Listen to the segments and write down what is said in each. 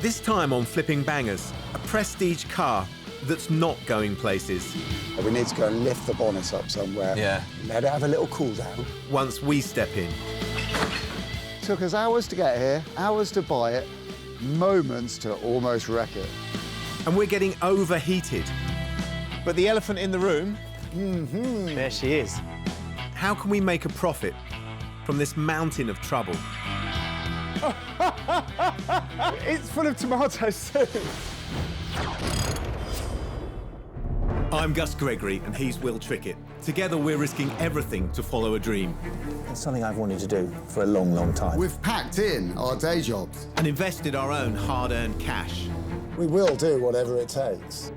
This time on Flipping Bangers, a prestige car that's not going places. We need to go and lift the bonnet up somewhere. Yeah. Let it have a little cool down. Once we step in. Took us hours to get here, hours to buy it, moments to almost wreck it. And we're getting overheated. But the elephant in the room, there she is. How can we make a profit from this mountain of trouble? It's full of tomato soup. I'm Gus Gregory and he's Will Trickett. Together we're risking everything to follow a dream. It's something I've wanted to do for a long, long time. We've packed in our day jobs. And invested our own hard-earned cash. We will do whatever it takes.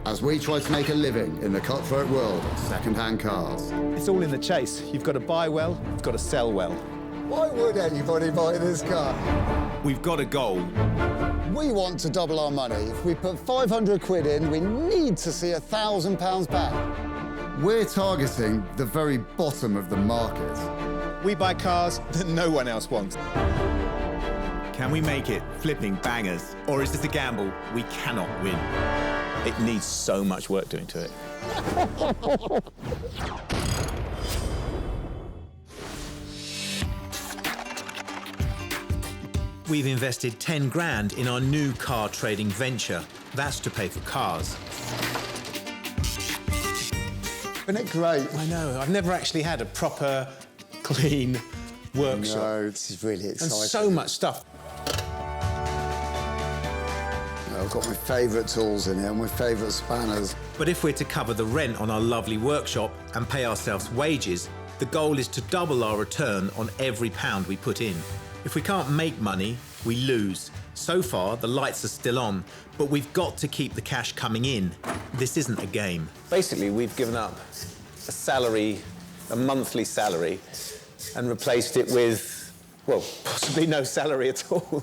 As we try to make a living in the cutthroat world of second-hand cars. It's all in the chase. You've got to buy well, you've got to sell well. Why would anybody buy this car? We've got a goal. We want to double our money. If we put 500 quid in, we need to see £1,000 back. We're targeting the very bottom of the market. We buy cars that no one else wants. Can we make it flipping bangers? Or is this a gamble we cannot win? It needs so much work doing to it. We've invested 10 grand in our new car trading venture. That's to pay for cars. Isn't it great? I know, I've never actually had a proper, clean workshop. No, this is really exciting. And so much stuff. I've got my favourite tools in here, my favourite spanners. But if we're to cover the rent on our lovely workshop and pay ourselves wages, the goal is to double our return on every pound we put in. If we can't make money, we lose. So far, the lights are still on, but we've got to keep the cash coming in. This isn't a game. Basically, we've given up a salary, a monthly salary, and replaced it with, well, possibly no salary at all.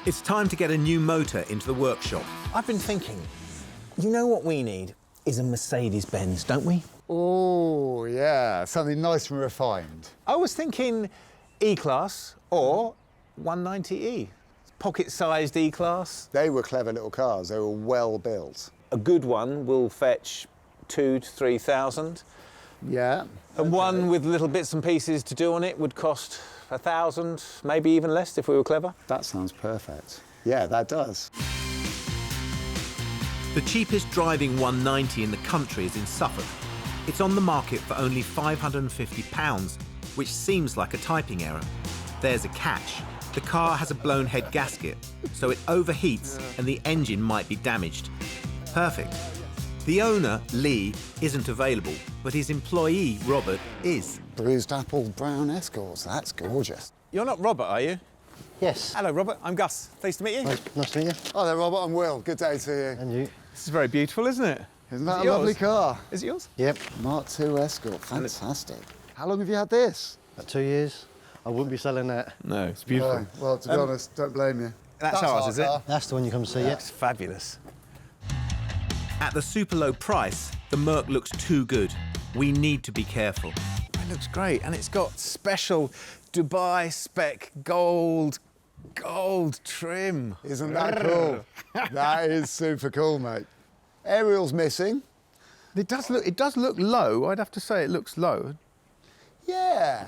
It's time to get a new motor into the workshop. I've been thinking, you know what we need is a Mercedes-Benz, don't we? Oh, yeah, something nice and refined. I was thinking E-Class or 190E, pocket-sized E-Class. They were clever little cars. They were well built. A good one will fetch 2,000 to 3,000. Yeah. And one with little bits and pieces to do on it would cost 1,000, maybe even less if we were clever. That sounds perfect. Yeah, that does. The cheapest driving 190 in the country is in Suffolk. It's on the market for only £550, which seems like a typing error. There's a catch. The car has a blown head gasket, so it overheats and the engine might be damaged. Perfect. The owner, Lee, isn't available, but his employee, Robert, is. Bruised apple brown escorts. That's gorgeous. You're not Robert, are you? Yes. Hello, Robert. I'm Gus. Pleased to meet you. Nice to meet you. Hi there, Robert. I'm Will. Good day to you. And you? This is very beautiful, isn't it? Isn't that Is it a lovely yours? car? Is it yours? Yep. Mark II Escort. Fantastic. How long have you had this? About 2 years. I wouldn't be selling that. No, it's beautiful. No. Well, to be honest, don't blame you. That's ours, our is it? car. That's the one you come to see, yeah. It's fabulous. At the super low price, the Merc looks too good. We need to be careful. It looks great, and it's got special Dubai spec gold trim. Isn't that cool? That is super cool, mate. Aerial's missing. It does look low. I'd have to say it looks low. Yeah.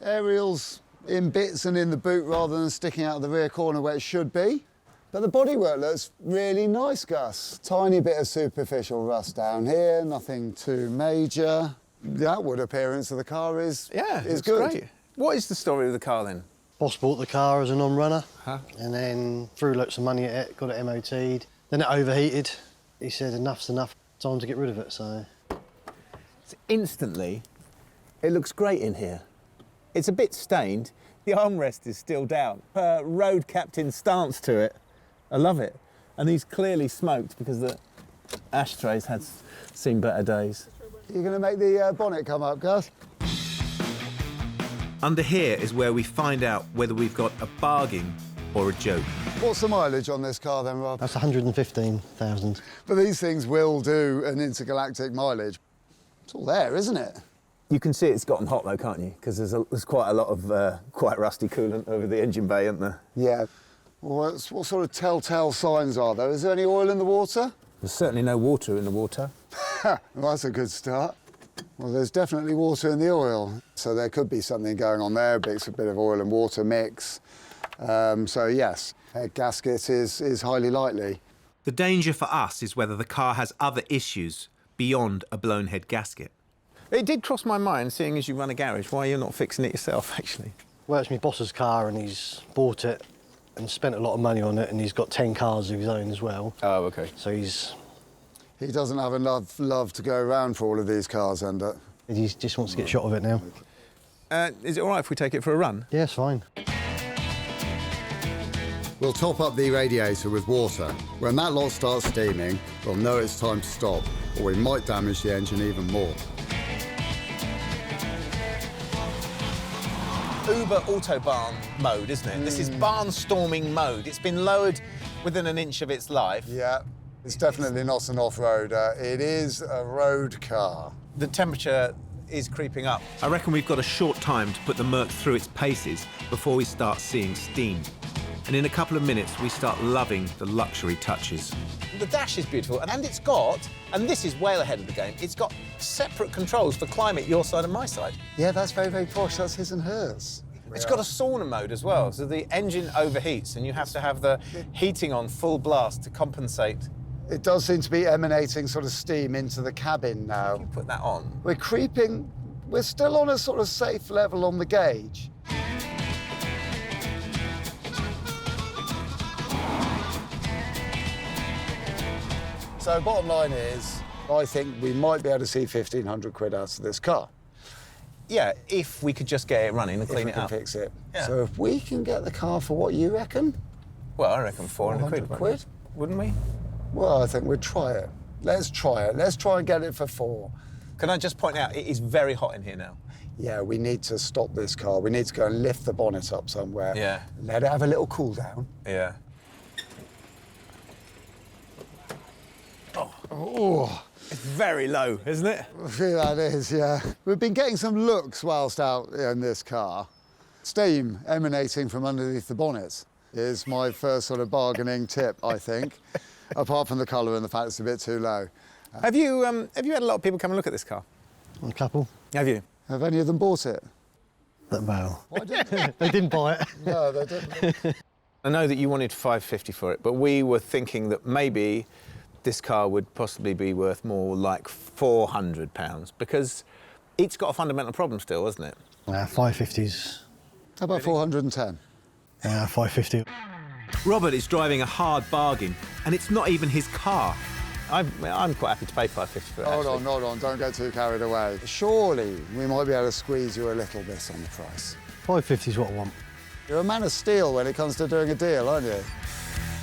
Aerial's in bits and in the boot rather than sticking out of the rear corner where it should be. But the bodywork looks really nice, Gus. Tiny bit of superficial rust down here, nothing too major. The outward appearance of the car is It's good. great. What is the story of the car then? Boss bought the car as a non-runner, and then threw lots of money at it, got it MOT'd. Then it overheated. He said, enough's enough, time to get rid of it, so... Instantly, it looks great in here. It's a bit stained. The armrest is still down. Road captain stance to it. I love it. And he's clearly smoked because the ashtrays had seen better days. You're going to make the bonnet come up, Gus? Under here is where we find out whether we've got a bargain or a joke. What's the mileage on this car then, Rob? That's 115,000. But these things will do an intergalactic mileage. It's all there, isn't it? You can see it's gotten hot though, can't you? Because there's quite a lot of quite rusty coolant over the engine bay, isn't there? Yeah. Well, what sort of telltale signs are there? Is there any oil in the water? There's certainly no water in the water. Well, that's a good start. Well, there's definitely water in the oil, so there could be something going on there. It's a bit of oil and water mix. So yes, head gasket is highly likely. The danger for us is whether the car has other issues beyond a blown head gasket. It did cross my mind, seeing as you run a garage, why you're not fixing it yourself, actually. Well, it's my boss's car and he's bought it and spent a lot of money on it, and he's got 10 cars of his own as well. Oh, OK. So He doesn't have enough love to go around for all of these cars, Ender. he just wants to get shot of it now. Is it all right if we take it for a run? Yeah, it's fine. We'll top up the radiator with water. When that lot starts steaming, we'll know it's time to stop, or we might damage the engine even more. Uber Autobahn mode, isn't it? This is barnstorming mode. It's been lowered within an inch of its life. Yeah, it's definitely not an off-roader. It is a road car. The temperature is creeping up. I reckon we've got a short time to put the Merc through its paces before we start seeing steam. And in a couple of minutes, we start loving the luxury touches. The dash is beautiful, and it's got, and this is way ahead of the game, it's got separate controls for climate, your side and my side. Yeah, that's very, very posh. That's his and hers. It's got a sauna mode as well, so the engine overheats and you have to have the heating on full blast to compensate. It does seem to be emanating sort of steam into the cabin now. Put that on. We're creeping, we're still on a sort of safe level on the gauge. So bottom line is, I think we might be able to see 1,500 quid out of this car. Yeah, if we could just get it running and clean If it we up. can fix it. Yeah. So if we can get the car for what you reckon? Well, I reckon 400 400 quid. quid? Wouldn't we? Well, I think we'd try it. Let's try it. Let's try and get it for 4. Can I just point out, it is very hot in here now. Yeah, we need to stop this car. We need to go and lift the bonnet up somewhere. Yeah. Let it have a little cool down. Yeah. Oh, It's very low, isn't it? that is, yeah. We've been getting some looks whilst out in this car. Steam emanating from underneath the bonnet is my first sort of bargaining tip, I think, apart from the colour and the fact it's a bit too low. Have you had a lot of people come and look at this car? A couple. Have you? Have any of them bought it? Well, Why didn't they didn't buy it. No, they didn't. I know that you wanted 550 for it, but we were thinking that maybe this car would possibly be worth more like £400 because it's got a fundamental problem still, hasn't it? 550s. How about 410? 550. Robert is driving a hard bargain, and it's not even his car. I'm quite happy to pay 550 for it. Hold on, don't get too carried away. Surely we might be able to squeeze you a little bit on the price. 550 is what I want. You're a man of steel when it comes to doing a deal, aren't you?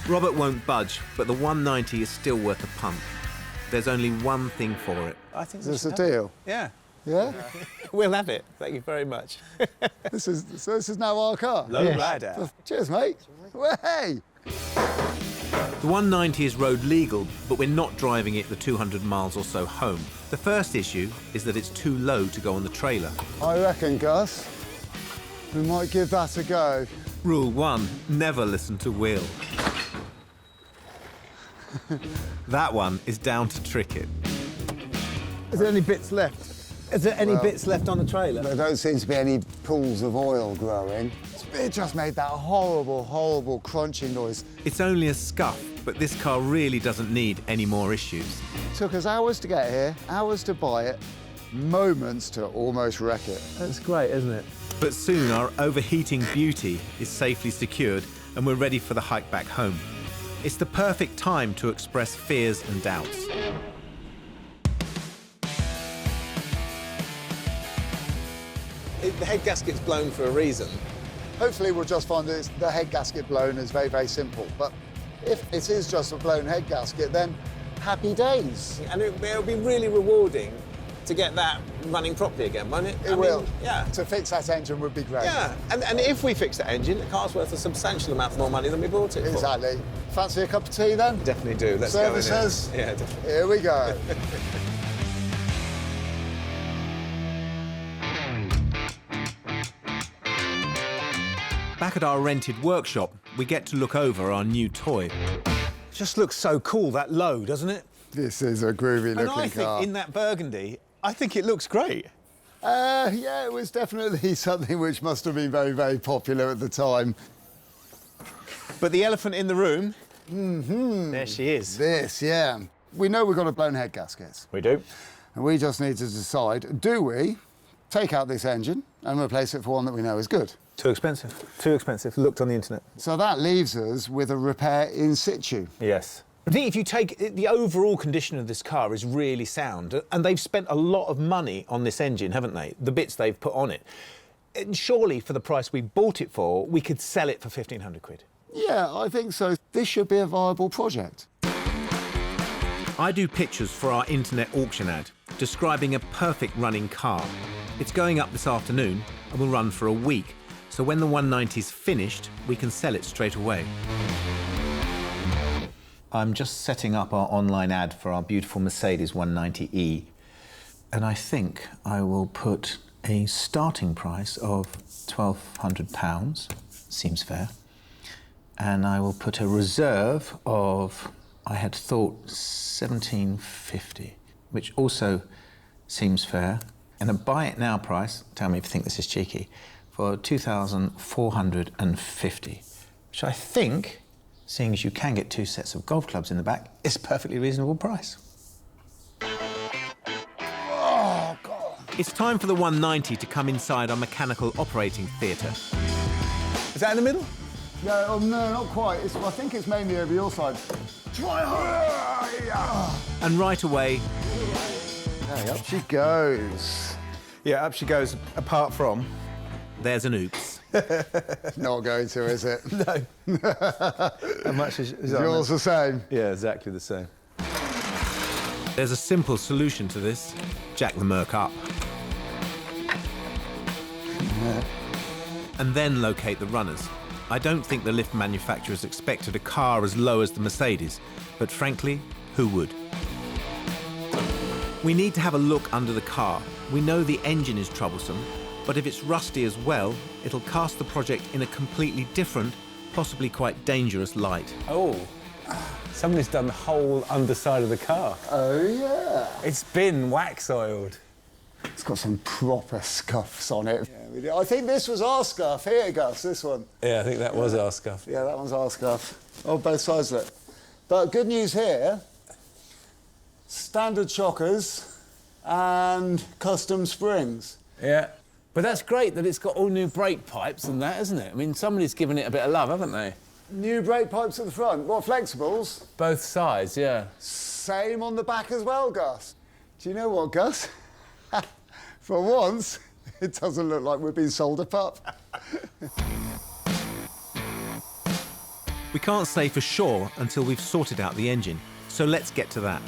Robert won't budge, but the 190 is still worth a punt. There's only one thing for it. I think Is this a deal? Yeah. Yeah? We'll have it. Thank you very much. This is now our car. Lowrider. Cheers, mate. Well, hey! The 190 is road legal, but we're not driving it the 200 miles or so home. The first issue is that it's too low to go on the trailer. I reckon, Gus, we might give that a go. Rule 1, never listen to Will. That one is down to Trickett. Is there any bits left? Is there any bits left on the trailer? There don't seem to be any pools of oil growing. It just made that horrible, horrible crunching noise. It's only a scuff, but this car really doesn't need any more issues. Took us hours to get here, hours to buy it, moments to almost wreck it. That's great, isn't it? But soon our overheating beauty is safely secured and we're ready for the hike back home. It's the perfect time to express fears and doubts. The head gasket's blown for a reason. Hopefully we'll just find that the head gasket blown is very, very simple. But if it is just a blown head gasket, then happy days. And it'll be really rewarding to get that running properly again, won't it? It will. Yeah. To fix that engine would be great. Yeah, and if we fix that engine, the car's worth a substantial amount more money than we bought it for. Exactly. Fancy a cup of tea then? Definitely do. Let's Services? go in. Yeah, definitely. Here we go. Back at our rented workshop, we get to look over our new toy. It just looks so cool, that low, doesn't it? This is a groovy looking And I think car. in that burgundy, I think it looks great. Yeah, it was definitely something which must have been very, very popular at the time. But the elephant in the room, there she is. This, yeah. We know we've got a blown head gaskets. We do. And we just need to decide, do we take out this engine and replace it for one that we know is good? Too expensive. Too expensive. Looked on the internet. So that leaves us with a repair in situ. Yes. I think if you take the overall condition of this car is really sound, and they've spent a lot of money on this engine, haven't they? The bits they've put on it. And surely, for the price we bought it for, we could sell it for 1,500 quid. Yeah, I think so. This should be a viable project. I do pictures for our internet auction ad, describing a perfect running car. It's going up this afternoon and will run for a week. So when the 190's finished, we can sell it straight away. I'm just setting up our online ad for our beautiful Mercedes 190e. And I think I will put a starting price of £1,200, seems fair. And I will put a reserve of, I had thought, £1,750, which also seems fair. And a buy it now price, tell me if you think this is cheeky, for £2,450, which I think, seeing as you can get 2 sets of golf clubs in the back, is a perfectly reasonable price. Oh, God. It's time for the 190 to come inside our mechanical operating theatre. Is that in the middle? No, oh, no, not quite. I think it's mainly over your side. Try hard. And right away, Hey, up she goes. Yeah, up she goes, apart from... there's an oops. Not going to, is it? No. How much is Yours the same? Yeah, exactly the same. There's a simple solution to this. Jack the Merc up. And then locate the runners. I don't think the lift manufacturers expected a car as low as the Mercedes, but frankly, who would? We need to have a look under the car. We know the engine is troublesome, but if it's rusty as well, it'll cast the project in a completely different, possibly quite dangerous light. Oh, somebody's done the whole underside of the car. Oh, yeah. It's been wax oiled. It's got some proper scuffs on it. Yeah, I think this was our scuff. Here, Gus, this one. Yeah, I think that was our scuff. Yeah, that one's our scuff. Oh, both sides of it. But good news here, standard shockers and custom springs. Yeah. But that's great that it's got all new brake pipes and that, isn't it? I mean, somebody's given it a bit of love, haven't they? New brake pipes at the front. What, flexibles? Both sides, yeah. Same on the back as well, Gus. Do you know what, Gus? For once, it doesn't look like we've been sold a pup. We can't say for sure until we've sorted out the engine, so let's get to that.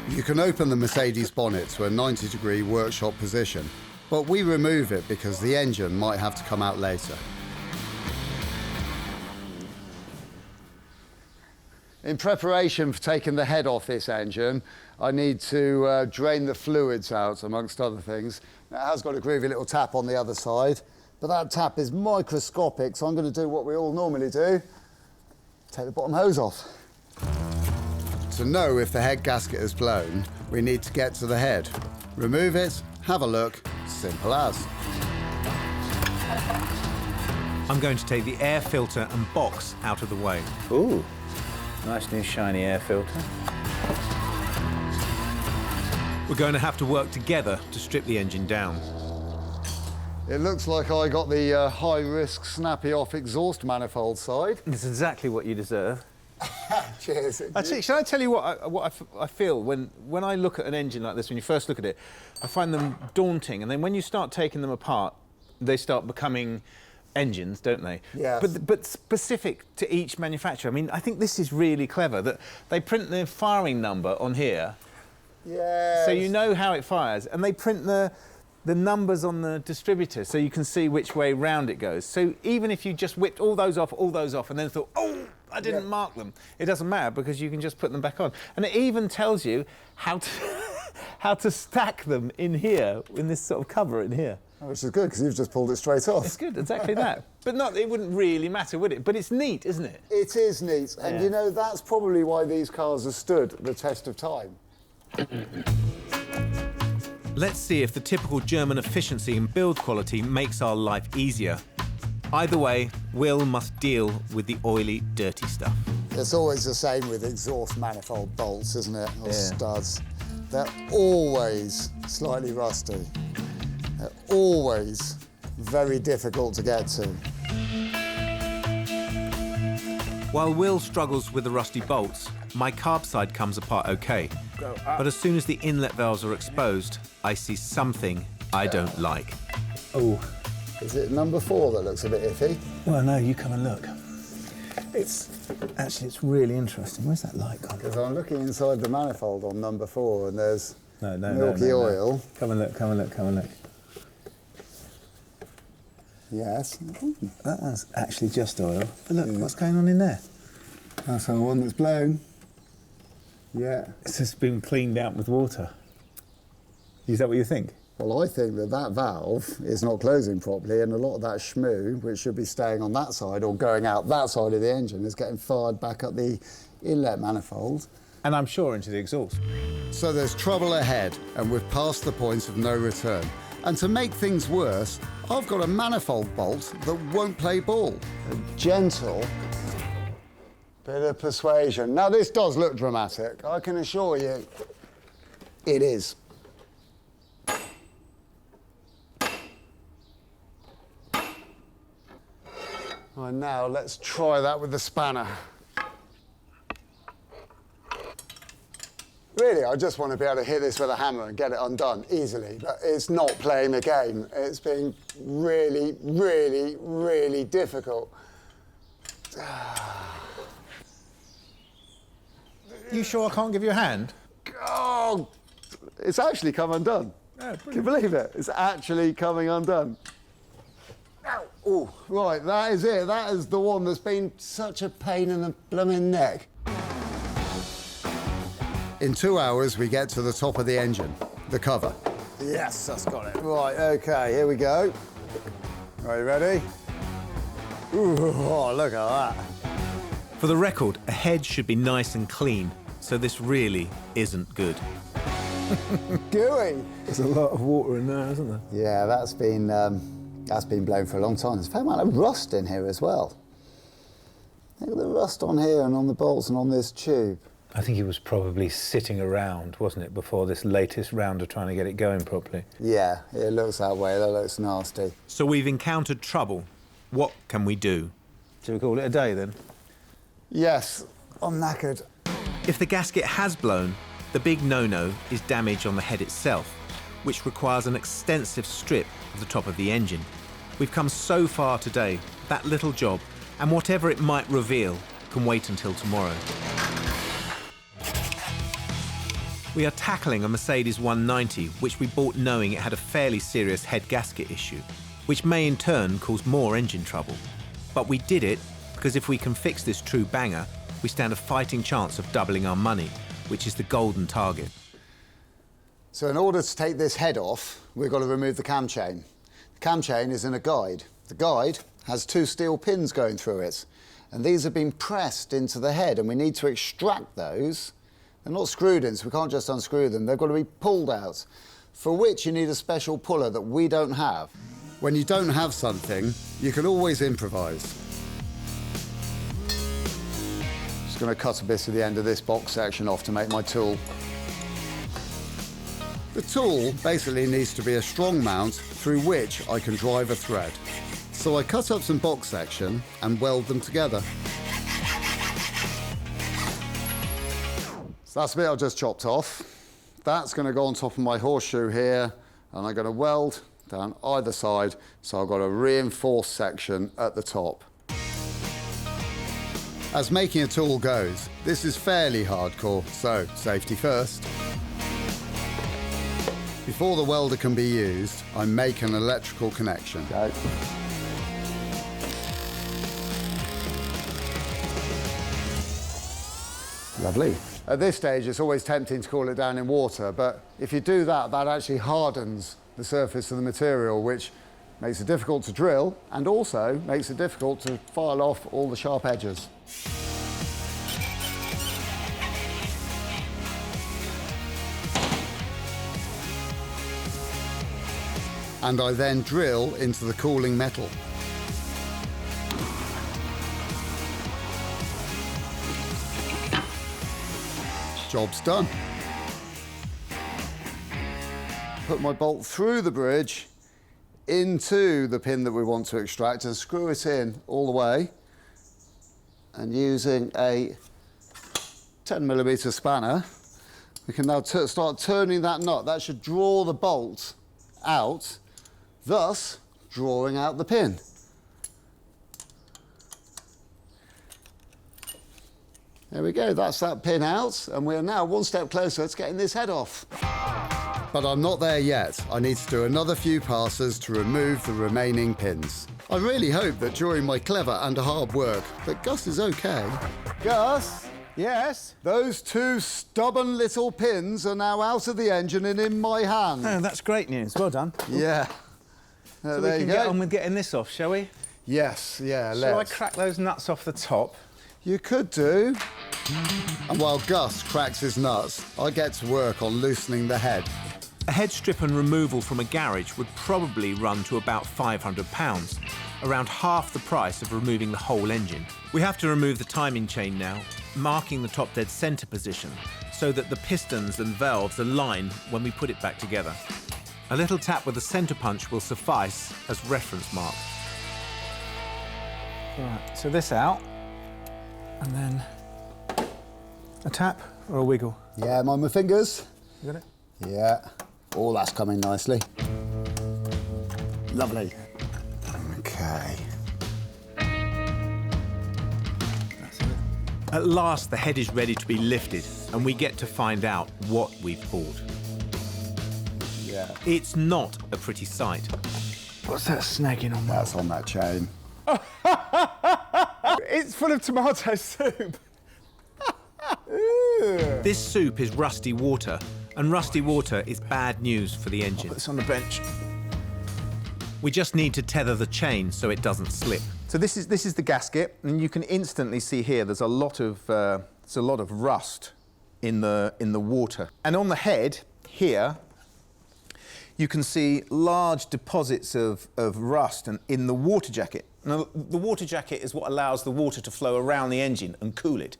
You can open the Mercedes bonnet to a 90-degree workshop position, but we remove it because the engine might have to come out later. In preparation for taking the head off this engine, I need to drain the fluids out, amongst other things. Now, it has got a groovy little tap on the other side, but that tap is microscopic, so I'm going to do what we all normally do, take the bottom hose off. To know if the head gasket is blown, we need to get to the head. Remove it, have a look, simple as. I'm going to take the air filter and box out of the way. Ooh, nice new shiny air filter. We're going to have to work together to strip the engine down. It looks like I got the high-risk snappy-off exhaust manifold side. It's exactly what you deserve. Cheers. Actually, shall I tell you what I feel when I look at an engine like this, when you first look at it, I find them daunting, and then when you start taking them apart, they start becoming engines, don't they? Yeah. But specific to each manufacturer. I mean, I think this is really clever, that they print the firing number on here, Yeah. so you know how it fires, and they print the numbers on the distributor so you can see which way round it goes. So even if you just whipped all those off, and then thought, oh, I didn't mark them, it doesn't matter because you can just put them back on. And it even tells you how to how to stack them in here, in this sort of cover in here. Which is good, because you've just pulled it straight off. It's good, exactly that. But it wouldn't really matter, would it? But it's neat, isn't it? It is neat, and Yeah. you know, that's probably why these cars have stood the test of time. Let's see if the typical German efficiency and build quality makes our life easier. Either way, Will must deal with the oily, dirty stuff. It's always the same with exhaust manifold bolts, isn't it? Or studs. They're always slightly rusty. They're always very difficult to get to. While Will struggles with the rusty bolts, my carb side comes apart okay. But as soon as the inlet valves are exposed, I see something I don't like. Oh. Is it number 4 that looks a bit iffy? Well, no, you come and look. It's really interesting. Where's that light gone? Because I'm looking inside the manifold on number 4 and there's No, milky oil. Come and look, come and look, come and look. Yes. That one's actually just oil. But look, what's going on in there? That's our one that's blown. Yeah. It's just been cleaned out with water. Is that what you think? Well, I think that valve is not closing properly, and a lot of that schmoo, which should be staying on that side or going out that side of the engine, is getting fired back up the inlet manifold. And I'm sure into the exhaust. So there's trouble ahead, and we've passed the point of no return. And to make things worse, I've got a manifold bolt that won't play ball. A gentle bit of persuasion. Now, this does look dramatic. I can assure you it is. And now let's try that with the spanner. Really, I just want to be able to hit this with a hammer and get it undone easily, but it's not playing the game. It's been really, really, really difficult. You sure I can't give you a hand? Oh, it's actually come undone. Oh, Can you believe it? It's actually coming undone. Oh, right, that is it. That is the one that's been such a pain in the blooming neck. In 2 hours, we get to the top of the engine, the cover. Yes, that's got it. Right, OK, here we go. Are you ready? Ooh, oh, look at that. For the record, a head should be nice and clean, so this really isn't good. Gooey. There's a lot of water in there, isn't there? Yeah, that's been blown for a long time. There's a fair amount of rust in here as well. Look at the rust on here and on the bolts and on this tube. I think it was probably sitting around, wasn't it, before this latest round of trying to get it going properly. Yeah, it looks that way. That looks nasty. So we've encountered trouble. What can we do? Shall we call it a day then? Yes, I'm knackered. If the gasket has blown, the big no-no is damage on the head itself, which requires an extensive strip of the top of the engine. We've come so far today, that little job, and whatever it might reveal, can wait until tomorrow. We are tackling a Mercedes 190, which we bought knowing it had a fairly serious head gasket issue, which may in turn cause more engine trouble. But we did it because if we can fix this true banger, we stand a fighting chance of doubling our money, which is the golden target. So in order to take this head off, we've got to remove the cam chain. The cam chain is in a guide. The guide has 2 steel pins going through it, and these have been pressed into the head, and we need to extract those. They're not screwed in, so we can't just unscrew them. They've got to be pulled out, for which you need a special puller that we don't have. When you don't have something, you can always improvise. Just going to cut a bit of the end of this box section off to make my tool. The tool basically needs to be a strong mount through which I can drive a thread. So I cut up some box section and weld them together. So that's the bit I just chopped off. That's going to go on top of my horseshoe here, and I'm going to weld down either side, so I've got a reinforced section at the top. As making a tool goes, this is fairly hardcore, so safety first. Before the welder can be used, I make an electrical connection. Go. Lovely. At this stage, it's always tempting to cool it down in water, but if you do that, that actually hardens the surface of the material, which makes it difficult to drill and also makes it difficult to file off all the sharp edges. And I then drill into the cooling metal. Job's done. Put my bolt through the bridge into the pin that we want to extract and screw it in all the way. And using a 10mm spanner, we can now start turning that nut. That should draw the bolt out, thus drawing out the pin. There we go, that's that pin out, and we're now one step closer to getting this head off. But I'm not there yet. I need to do another few passes to remove the remaining pins. I really hope that during my clever and hard work that Gus is okay. Gus? Yes? Those two stubborn little pins are now out of the engine and in my hand. Oh, that's great news. Well done. Yeah. So there we you can go. get on with getting this off, shall we? Yes, yeah, Shall I let's. crack those nuts off the top? You could do. And while Gus cracks his nuts, I get to work on loosening the head. A head strip and removal from a garage would probably run to about £500, around half the price of removing the whole engine. We have to remove the timing chain now, marking the top dead centre position so that the pistons and valves align when we put it back together. A little tap with a centre punch will suffice as reference mark. Right, so this out, and then a tap or a wiggle. Yeah, mind my fingers? You got it? Yeah. Oh, that's coming nicely. Lovely. Okay. At last, the head is ready to be lifted, and we get to find out what we've bought. Yeah. It's not a pretty sight. What's that snagging on there? That's on that chain. It's full of tomato soup. This soup is rusty water, and rusty water is bad news for the engine. It's on the bench. We just need to tether the chain so it doesn't slip. So this is the gasket, and you can instantly see here there's a lot of rust in the water. And on the head here, you can see large deposits of rust and in the water jacket. Now, the water jacket is what allows the water to flow around the engine and cool it.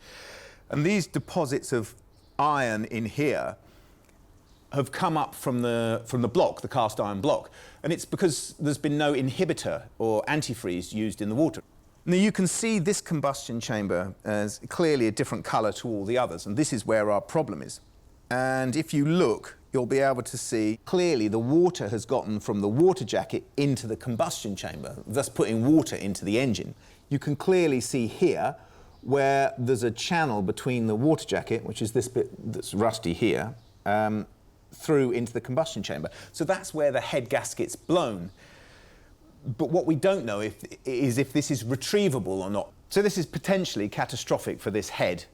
And these deposits of iron in here have come up from the block, the cast iron block. And it's because there's been no inhibitor or antifreeze used in the water. Now you can see this combustion chamber as clearly a different colour to all the others, and this is where our problem is. And if you look, you'll be able to see clearly the water has gotten from the water jacket into the combustion chamber, thus putting water into the engine. You can clearly see here where there's a channel between the water jacket, which is this bit that's rusty here, through into the combustion chamber. So that's where the head gasket's blown. But what we don't know is if this is retrievable or not. So this is potentially catastrophic for this head.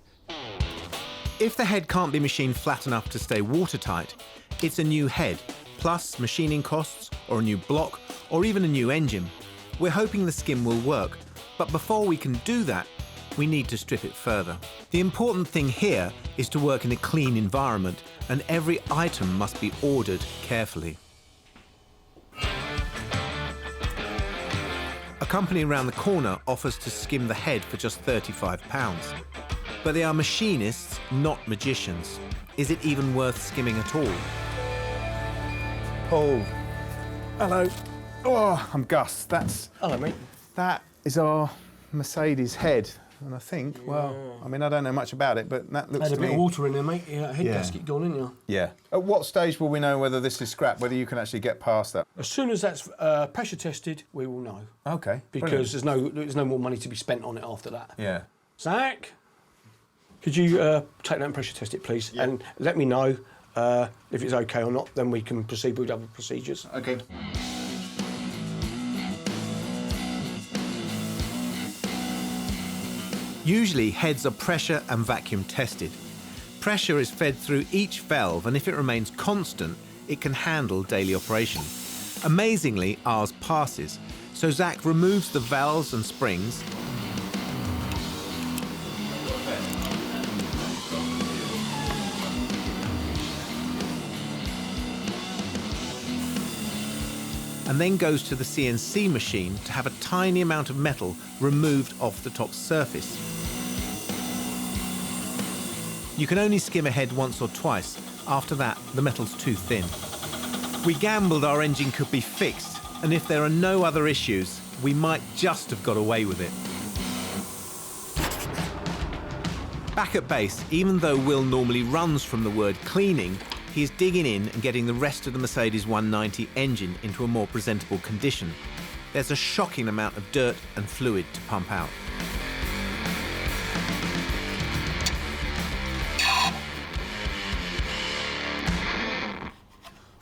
If the head can't be machined flat enough to stay watertight, it's a new head, plus machining costs, or a new block, or even a new engine. We're hoping the skim will work, but before we can do that, we need to strip it further. The important thing here is to work in a clean environment, and every item must be ordered carefully. A company around the corner offers to skim the head for just £35. But they are machinists, not magicians. Is it even worth skimming at all? Oh, hello. Oh, I'm Gus. Hello, mate. That is our Mercedes head. And I think, well, I mean, I don't know much about it, but that looks Had a to bit me... of water in there, mate. Yeah, head Yeah. gasket gone, didn't you? Yeah. At what stage will we know whether this is scrap, whether you can actually get past that? As soon as that's pressure tested, we will know. Okay. Because there's no more money to be spent on it after that. Yeah. Zach, could you take that and pressure test it, please? Yeah. And let me know if it's okay or not, then we can proceed with other procedures. Okay. Usually, heads are pressure and vacuum tested. Pressure is fed through each valve, and if it remains constant, it can handle daily operation. Amazingly, ours passes, so Zach removes the valves and springs, and then goes to the CNC machine to have a tiny amount of metal removed off the top surface. You can only skim ahead once or twice. After that, the metal's too thin. We gambled our engine could be fixed, and if there are no other issues, we might just have got away with it. Back at base, even though Will normally runs from the word cleaning, he is digging in and getting the rest of the Mercedes 190 engine into a more presentable condition. There's a shocking amount of dirt and fluid to pump out.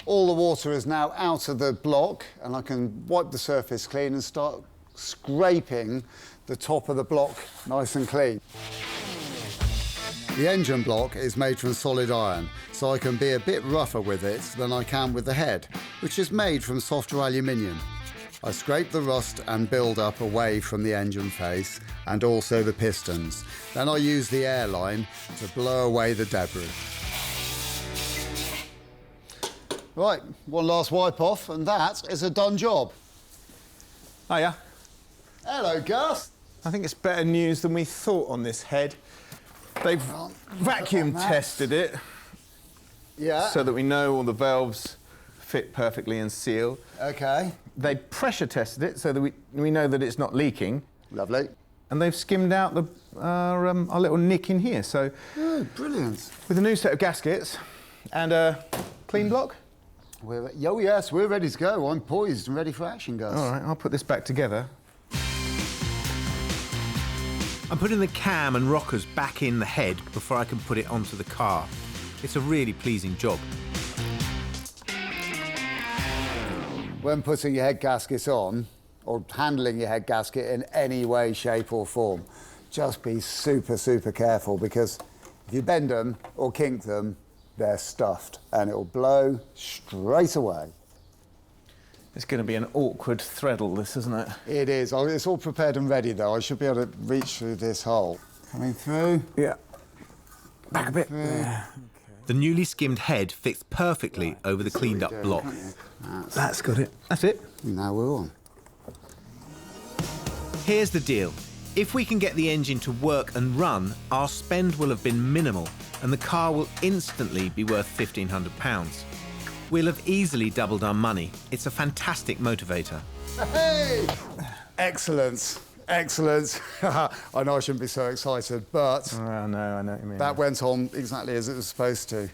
All the water is now out of the block, and I can wipe the surface clean and start scraping the top of the block nice and clean. The engine block is made from solid iron, so I can be a bit rougher with it than I can with the head, which is made from softer aluminium. I scrape the rust and build up away from the engine face and also the pistons. Then I use the air line to blow away the debris. Right, one last wipe off, and that is a done job. Hiya. Hello, Gus. I think it's better news than we thought on this head. They've vacuum tested it Yeah. so that we know all the valves fit perfectly and seal. Okay. They pressure tested it so that we know that it's not leaking. Lovely. And they've skimmed out our little nick in here. So Oh, brilliant. with a new set of gaskets and a clean block. Oh, yes, we're ready to go. I'm poised and ready for action, Gus. All right, I'll put this back together. I'm putting the cam and rockers back in the head before I can put it onto the car. It's a really pleasing job. When putting your head gasket on, or handling your head gasket in any way, shape or form, just be super, super careful, because if you bend them or kink them, they're stuffed and it'll blow straight away. It's going to be an awkward threadle, this, isn't it? It is. Oh, it's all prepared and ready, though. I should be able to reach through this hole. Coming through. Yeah. Back a bit. Yeah. The newly skimmed head fits perfectly over the cleaned up block. That's got it. That's it. Now we're on. Here's the deal. If we can get the engine to work and run, our spend will have been minimal and the car will instantly be worth £1,500. We'll have easily doubled our money. It's a fantastic motivator. Hey! Excellent. Excellent. I know I shouldn't be so excited, but I know what you mean. that went on exactly as it was supposed to.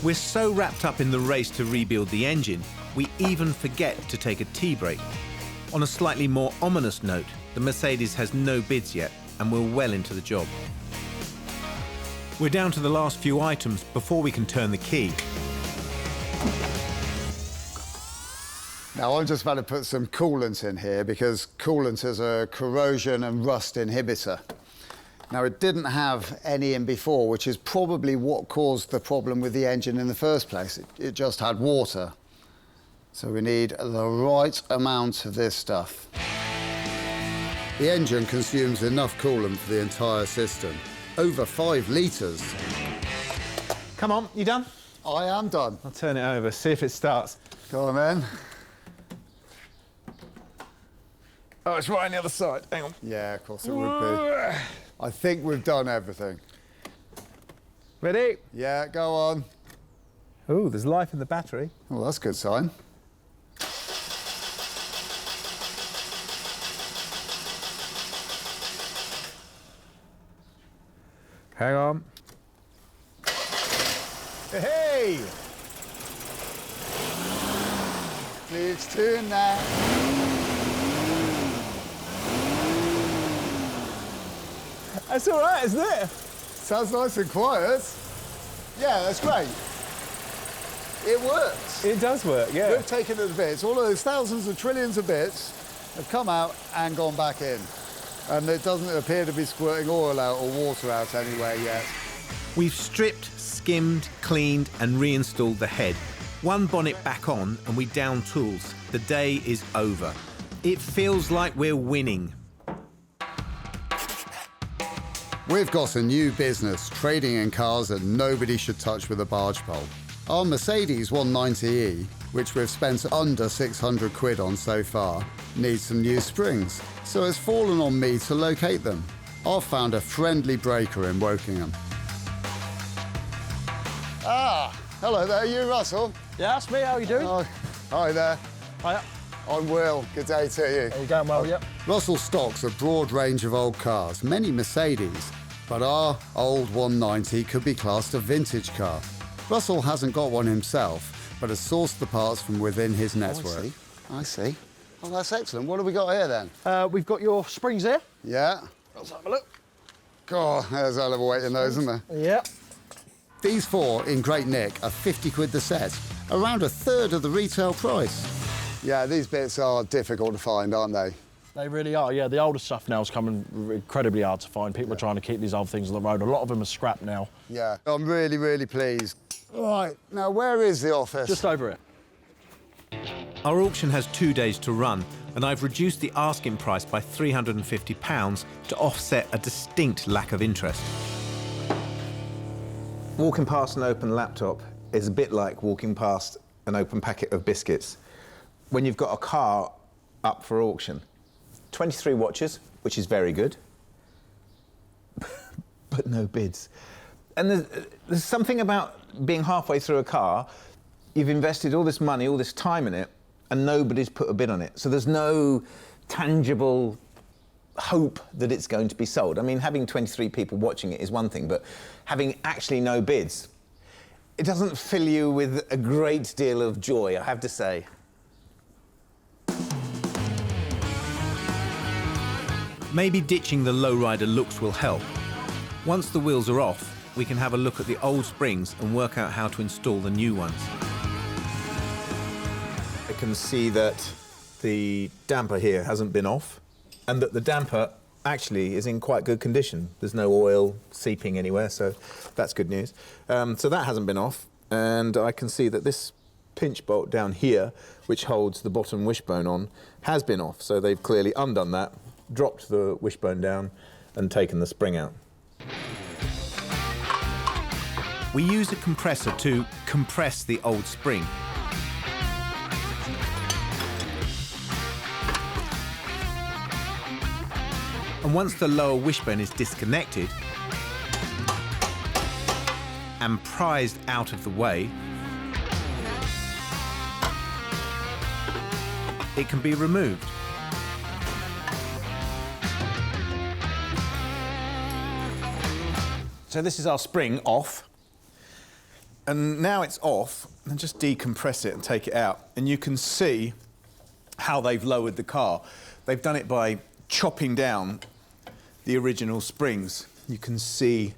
We're so wrapped up in the race to rebuild the engine, we even forget to take a tea break. On a slightly more ominous note, the Mercedes has no bids yet, and we're well into the job. We're down to the last few items before we can turn the key. Now, I'm just about to put some coolant in here because coolant is a corrosion and rust inhibitor. Now, it didn't have any in before, which is probably what caused the problem with the engine in the first place. It just had water. So we need the right amount of this stuff. The engine consumes enough coolant for the entire system. Over 5 litres. Come on, you done? I am done. I'll turn it over, see if it starts. Go on, then. Oh, it's right on the other side. Hang on. Yeah, of course it would be. I think we've done everything. Ready? Yeah, go on. Oh, there's life in the battery. Well, that's a good sign. Hang on. Hey! Please tune that. That's all right, isn't it? Sounds nice and quiet. Yeah, that's great. It works. It does work, yeah. We've taken the bits. All of those thousands of trillions of bits have come out and gone back in. And it doesn't appear to be squirting oil out or water out anywhere yet. We've stripped, skimmed, cleaned and reinstalled the head. One bonnet back on and we down tools. The day is over. It feels like we're winning. We've got a new business, trading in cars that nobody should touch with a barge pole. Our Mercedes 190E, which we've spent under 600 quid on so far, needs some new springs, so it's fallen on me to locate them. I've found a friendly breaker in Wokingham. Ah, hello there, you Russell? Yeah, that's me. How are you doing? Oh, hi there. Hiya. I'm Will. Good day to you. Are you going well? Yep. Russell stocks a broad range of old cars, many Mercedes, but our old 190 could be classed a vintage car. Russell hasn't got one himself, but has sourced the parts from within his network. I see. Oh, that's excellent. What have we got here then? We've got your springs here. Yeah. Let's have a look. God, there's a hell of a weight in those, isn't there? Yeah. These four in great nick are 50 quid the set, around a third of the retail price. Yeah, these bits are difficult to find, aren't they? They really are. Yeah, the older stuff now is coming incredibly hard to find. People are trying to keep these old things on the road. A lot of them are scrapped now. Yeah, I'm really, really pleased. Right, now where is the office? Just over here. Our auction has 2 days to run, and I've reduced the asking price by £350 to offset a distinct lack of interest. Walking past an open laptop is a bit like walking past an open packet of biscuits. When you've got a car up for auction, 23 watches, which is very good, but no bids. And there's something about being halfway through a car, you've invested all this money, all this time in it, and nobody's put a bid on it. So there's no tangible hope that it's going to be sold. I mean, having 23 people watching it is one thing, but having actually no bids, it doesn't fill you with a great deal of joy, I have to say. Maybe ditching the lowrider looks will help. Once the wheels are off, we can have a look at the old springs and work out how to install the new ones. I can see that the damper here hasn't been off, and that the damper actually is in quite good condition. There's no oil seeping anywhere, so that's good news. So that hasn't been off, and I can see that this pinch bolt down here, which holds the bottom wishbone on, has been off. So they've clearly undone that, dropped the wishbone down, and taken the spring out. We use a compressor to compress the old spring. And once the lower wishbone is disconnected and prized out of the way, it can be removed. So this is our spring off. And now it's off, and just decompress it and take it out. And you can see how they've lowered the car. They've done it by chopping down the original springs. You can see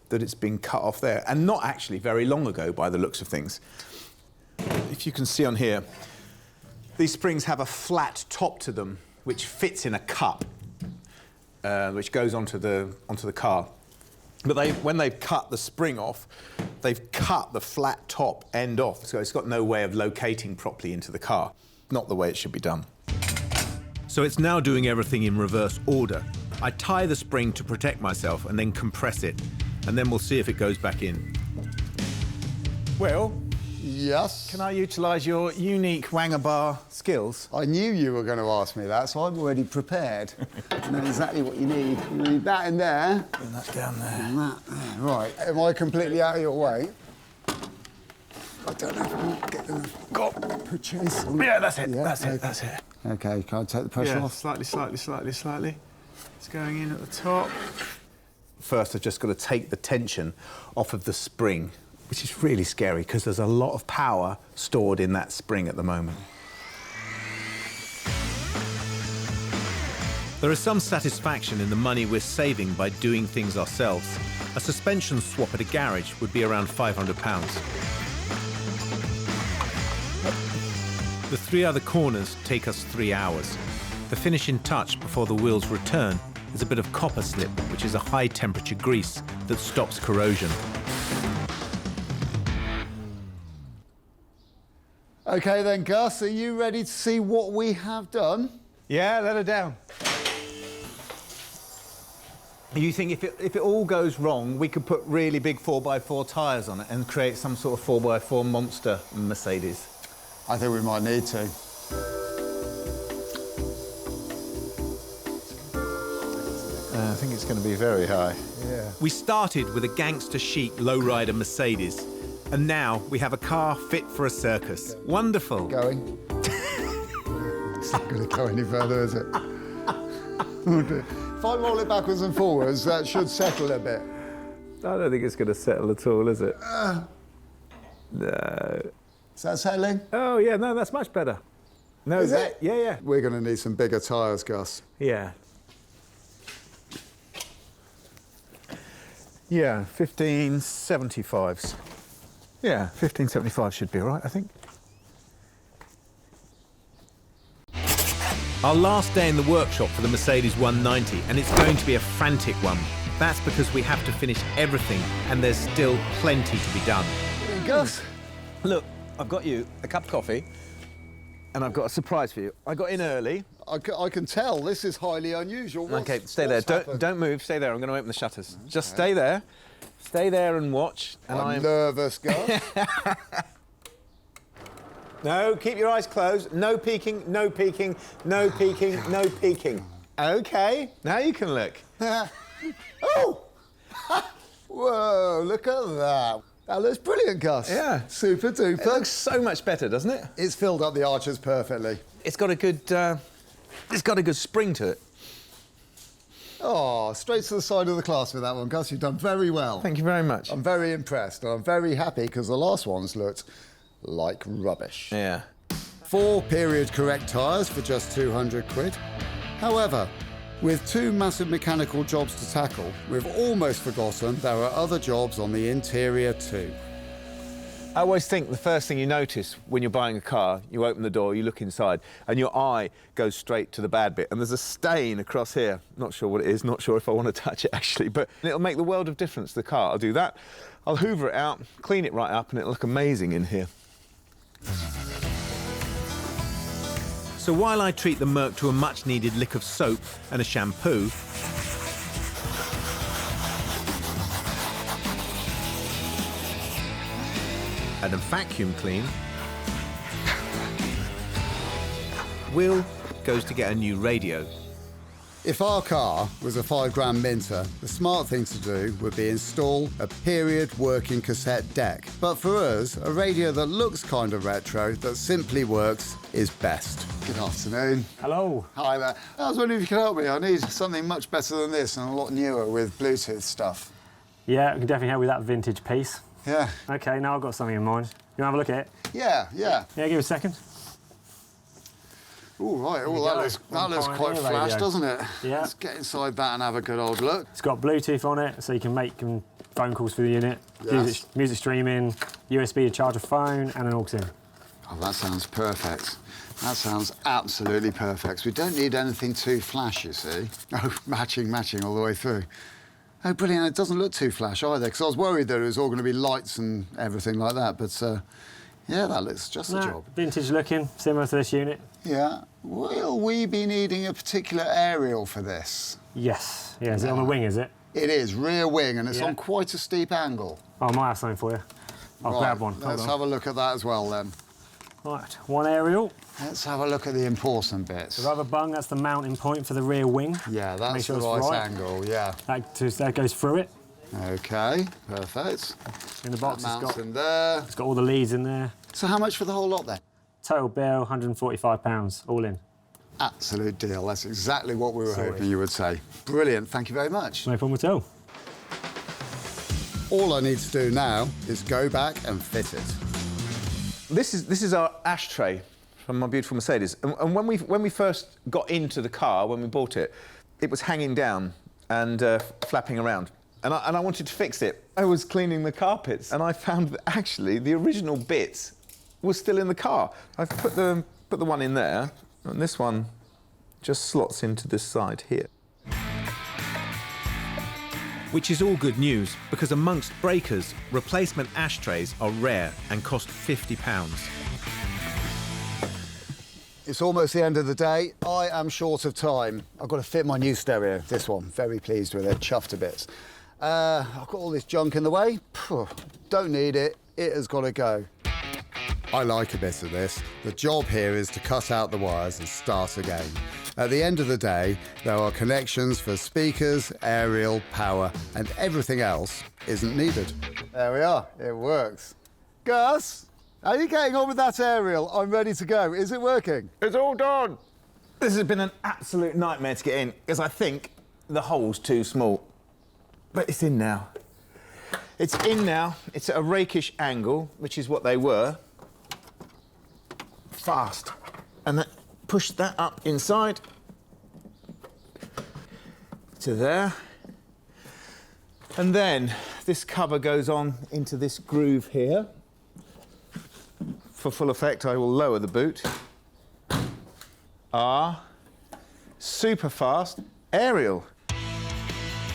that it's been cut off there, and not actually very long ago by the looks of things. If you can see on here, these springs have a flat top to them, which fits in a cup, which goes onto the car. But when they've cut the spring off, they've cut the flat top end off, so it's got no way of locating properly into the car. Not the way it should be done. So it's now doing everything in reverse order. I tie the spring to protect myself and then compress it, and then we'll see if it goes back in. Well, yes? Can I utilise your unique Wanger bar skills? I knew you were going to ask me that, so I'm already prepared. I know exactly what you need. You need that in there. And that's down there. And that there. Right, am I completely out of your way? I don't know if I can get them. Put chase on. Yeah, that's it, Yeah, that's okay. it, that's it. OK, can I take the pressure off? Slightly. It's going in at the top. First, I've just got to take the tension off of the spring, which is really scary because there's a lot of power stored in that spring at the moment. There is some satisfaction in the money we're saving by doing things ourselves. A suspension swap at a garage would be around £500. The 3 other corners take us 3 hours. The finishing touch before the wheels return is a bit of copper slip, which is a high-temperature grease that stops corrosion. OK then, Gus, are you ready to see what we have done? Yeah, let her down. You think if it all goes wrong, we could put really big 4x4 tyres on it and create some sort of 4x4 monster Mercedes? I think we might need to. I think it's going to be very high. Yeah. We started with a gangster chic lowrider Mercedes, and now we have a car fit for a circus. Wonderful. Going. It's not going to go any further, is it? If I roll it backwards and forwards, that should settle a bit. I don't think it's going to settle at all, is it? No. Is that settling? Oh, yeah, no, that's much better. No, Is it? Yeah, yeah. We're going to need some bigger tyres, Gus. Yeah. Yeah, 1575s. Yeah, 1575 should be all right, I think. Our last day in the workshop for the Mercedes 190, and it's going to be a frantic one. That's because we have to finish everything, and there's still plenty to be done. Hey, Gus. Look, I've got you a cup of coffee, and I've got a surprise for you. I got in early. I can tell this is highly unusual. Okay, stay there. Don't move. Stay there. I'm going to open the shutters. Okay. Just stay there. Stay there and watch. And I'm nervous, Gus. No, keep your eyes closed. No peeking, no peeking, no peeking, no peeking. Okay, now you can look. Oh! Whoa, look at that. That looks brilliant, Gus. Yeah. Super duper. It looks so much better, doesn't it? It's filled up the arches perfectly. It's got a good spring to it. Oh, straight to the side of the class with that one, Gus. You've done very well. Thank you very much. I'm very impressed, and I'm very happy because the last ones looked like rubbish. Yeah. 4 period correct tyres for just 200 quid. However, with 2 massive mechanical jobs to tackle, we've almost forgotten there are other jobs on the interior too. I always think the first thing you notice when you're buying a car, you open the door, you look inside, and your eye goes straight to the bad bit. And there's a stain across here. Not sure what it is, not sure if I want to touch it actually, but it'll make the world of difference to the car. I'll do that, I'll hoover it out, clean it right up, and it'll look amazing in here. So while I treat the Merc to a much-needed lick of soap and a shampoo, and a vacuum clean, Will goes to get a new radio. If our car was a 5 grand minter, the smart thing to do would be install a period working cassette deck. But for us, a radio that looks kind of retro, that simply works, is best. Good afternoon. Hello. Hi there. I was wondering if you could help me. I need something much better than this and a lot newer with Bluetooth stuff. Yeah, I can definitely help with that vintage piece. Yeah. OK, now I've got something in mind. You want to have a look at it? Yeah. Yeah, give it a second. All right. Oh, that looks quite Pioneer flash, radio. doesn't it? Yeah. Let's get inside that and have a good old look. It's got Bluetooth on it, so you can make phone calls through the unit, Yes. music streaming, USB to charge a phone, and an aux in. Oh, that sounds perfect. That sounds absolutely perfect. We don't need anything too flash, you see. Oh, matching all the way through. Oh, brilliant. It doesn't look too flash either, because I was worried that it was all going to be lights and everything like that, but yeah, that looks just the job. Vintage looking, similar to this unit. Yeah. Will we be needing a particular aerial for this? Yes. Yeah, is it on the wing, is it? It is, rear wing, and it's Yeah. on quite a steep angle. Oh, I might have something for you. I'll grab one. Let's Hold have a look at that as well, then. on. Right, one aerial. Let's have a look at the important bits. The rubber bung, that's the mounting point for the rear wing. Yeah, Make that's sure the it's right angle, yeah. That goes through it. OK, perfect. In the box, That mounts in there. it's got all the leads in there. So how much for the whole lot, then? Total bill, £145, all in. Absolute deal. That's exactly what we were Sorry. hoping you would say. Brilliant. Thank you very much. No problem at all. All I need to do now is go back and fit it. This is our ashtray from my beautiful Mercedes. And when we first got into the car, when we bought it, it was hanging down and flapping around. And I wanted to fix it. I was cleaning the carpets and I found that actually the original bits were still in the car. I've put the one in there, and this one just slots into this side here. Which is all good news, because amongst breakers, replacement ashtrays are rare and cost £50. It's almost the end of the day. I am short of time. I've got to fit my new stereo, this one. Very pleased with it, chuffed to bits. I've got all this junk in the way. Don't need it. It has got to go. I like a bit of this. The job here is to cut out the wires and start again. At the end of the day, there are connections for speakers, aerial, power, and everything else isn't needed. There we are. It works. Gus, how are you getting on with that aerial? I'm ready to go. Is it working? It's all done. This has been an absolute nightmare to get in, because I think the hole's too small. But it's in now. It's in now. It's at a rakish angle, which is what they were. Fast. And push that up inside to there. And then this cover goes on into this groove here. For full effect, I will lower the boot. Super fast aerial.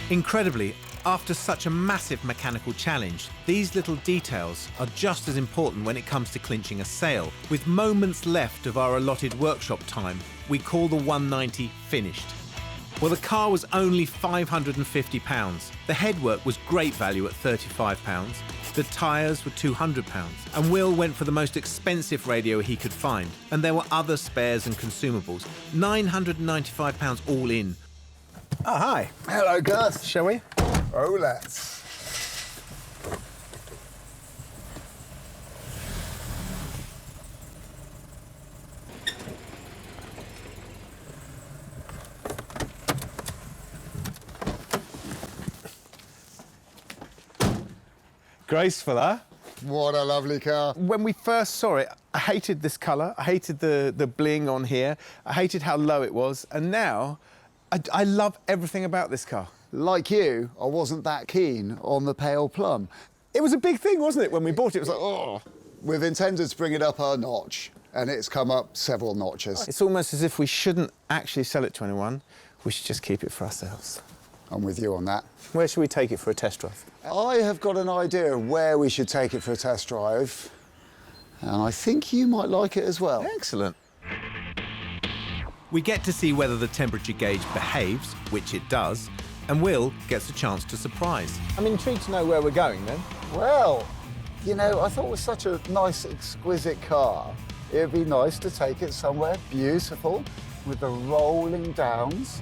Incredibly, after such a massive mechanical challenge, these little details are just as important when it comes to clinching a sale. With moments left of our allotted workshop time, we call the 190 finished. Well, the car was only £550. The headwork was great value at £35. The tyres were £200. And Will went for the most expensive radio he could find. And there were other spares and consumables. £995 all in. Oh, hi. Hello, Gus. Shall we? Oh, let's. Graceful, huh? What a lovely car. When we first saw it, I hated this colour. I hated the bling on here. I hated how low it was. And now, I love everything about this car. Like you, I wasn't that keen on the pale plum. It was a big thing, wasn't it, when we bought it? It was like, oh. We've intended to bring it up a notch, and it's come up several notches. It's almost as if we shouldn't actually sell it to anyone. We should just keep it for ourselves. I'm with you on that. Where should we take it for a test drive? I have got an idea of where we should take it for a test drive, and I think you might like it as well. Excellent. We get to see whether the temperature gauge behaves, which it does, and Will gets a chance to surprise. I'm intrigued to know where we're going then. Well, you know, I thought it was such a nice, exquisite car. It'd be nice to take it somewhere beautiful with the rolling downs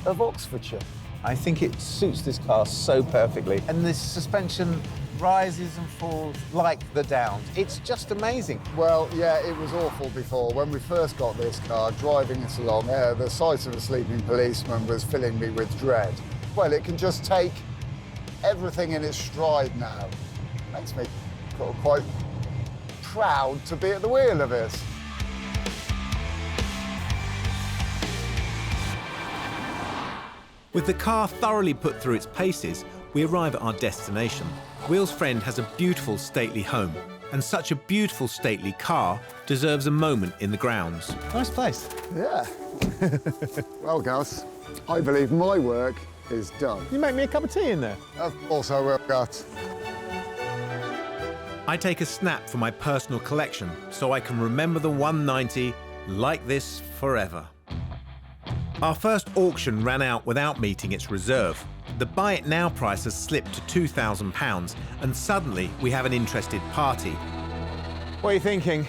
of Oxfordshire. I think it suits this car so perfectly. And this suspension rises and falls like the Downs. It's just amazing. Well, yeah, it was awful before. When we first got this car, driving it along, the sight of a sleeping policeman was filling me with dread. Well, it can just take everything in its stride now. Makes me quite proud to be at the wheel of it. With the car thoroughly put through its paces, we arrive at our destination. Will's friend has a beautiful, stately home, and such a beautiful, stately car deserves a moment in the grounds. Nice place. Yeah. Well, Gus, I believe my work is done. You make me a cup of tea in there. Of course I will, Gus. I take a snap for my personal collection so I can remember the 190 like this forever. Our first auction ran out without meeting its reserve. The buy it now price has slipped to £2,000, and suddenly we have an interested party. What are you thinking?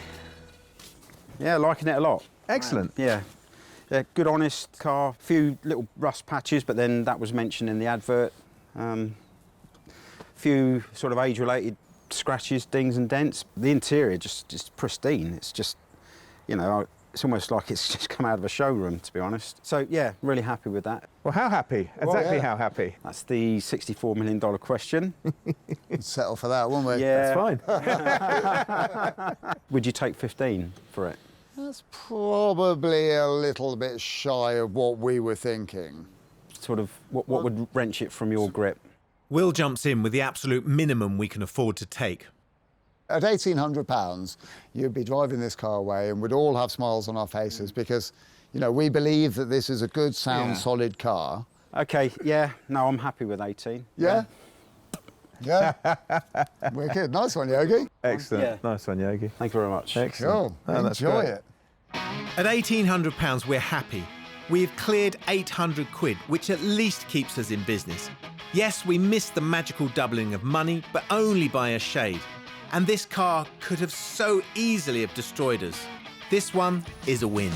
Yeah, liking it a lot. Excellent. Yeah, good, honest car. Few little rust patches, but then that was mentioned in the advert. Few sort of age-related scratches, dings and dents. The interior just pristine. It's just, you know, it's almost like it's just come out of a showroom, to be honest. So, yeah, really happy with that. Well, how happy? Exactly yeah. how happy? That's the $64 million question. We'd settle for that, wouldn't we? Yeah. That's fine. Would you take 15 for it? That's probably a little bit shy of what we were thinking. Sort of, what would wrench it from your grip? Will jumps in with the absolute minimum we can afford to take. At £1,800, you'd be driving this car away and we'd all have smiles on our faces because, you know, we believe that this is a good, sound, solid car. OK, yeah, no, I'm happy with 18. Yeah? Yeah. Wicked. Nice one, Yogi. Excellent. Yeah. Nice one, Yogi. Thank you very much. Excellent. Cool. Oh, that's Enjoy great. it. At £1,800, we're happy. We've cleared 800 quid, which at least keeps us in business. Yes, we missed the magical doubling of money, but only by a shade. And this car could have so easily have destroyed us. This one is a win.